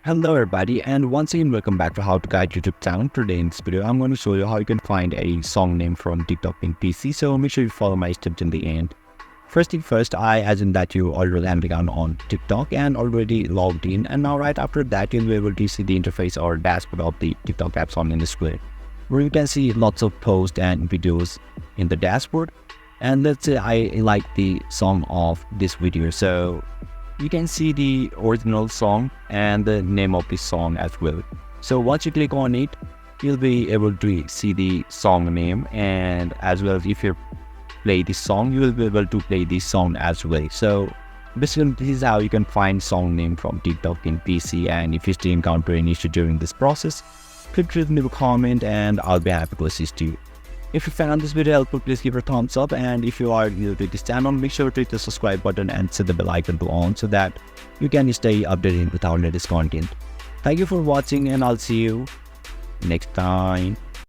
Hello everybody, and once again welcome back to How to Guide YouTube channel. Today in this video I'm going to show you how you can find a song name from TikTok in PC, so make sure you follow my steps in the end. First thing first, I assume that you already have account on TikTok and already logged in, and now right after that you'll be able to see the interface or dashboard of the TikTok apps on the screen, where you can see lots of posts and videos in the dashboard. And let's say I like the song of this video, so you can see the original song and the name of the song as well. So once you click on it, you'll be able to see the song name, and as well as if you play this song, you will be able to play this song as well. So basically this is how you can find song name from TikTok in PC, and if you still encounter any issue during this process, feel free to leave a comment and I'll be happy to assist you. If you found this video helpful, please give it a thumbs up, and if you are new to this channel, make sure to hit the subscribe button and set the bell icon to on so that you can stay updated with our latest content. Thank you for watching, and I'll see you next time.